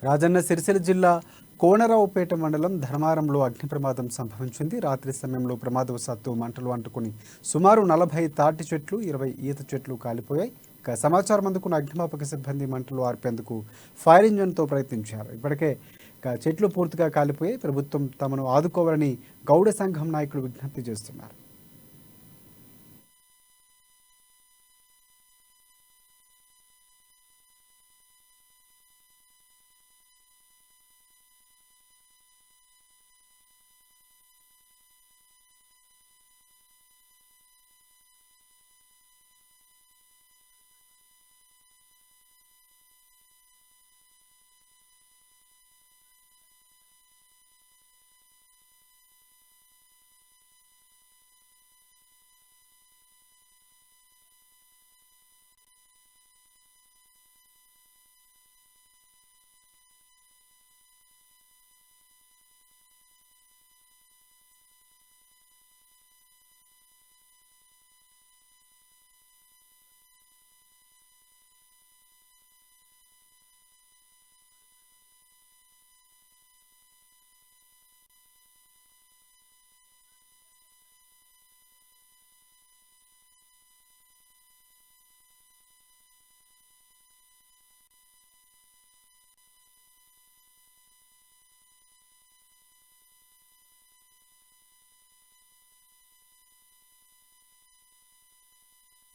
రాజన్న సిరిసిల్ల జిల్లా కోనరావుపేట మండలం ధర్మారంలో అగ్ని ప్రమాదం సంభవించింది. రాత్రి సమయంలో ప్రమాదవశాత్తు మంటలు అంటుకుని సుమారు 40 తాటి చెట్లు, 20 ఈత చెట్లు కాలిపోయాయి. ఇక సమాచారం అందుకున్న అగ్నిమాపక సిబ్బంది మంటలు ఆర్పేందుకు ఫైర్ ఇంజన్తో ప్రయత్నించారు. ఇప్పటికే చెట్లు పూర్తిగా కాలిపోయాయి. ప్రభుత్వం తమను ఆదుకోవాలని గౌడ సంఘం నాయకులు విజ్ఞప్తి చేస్తున్నారు.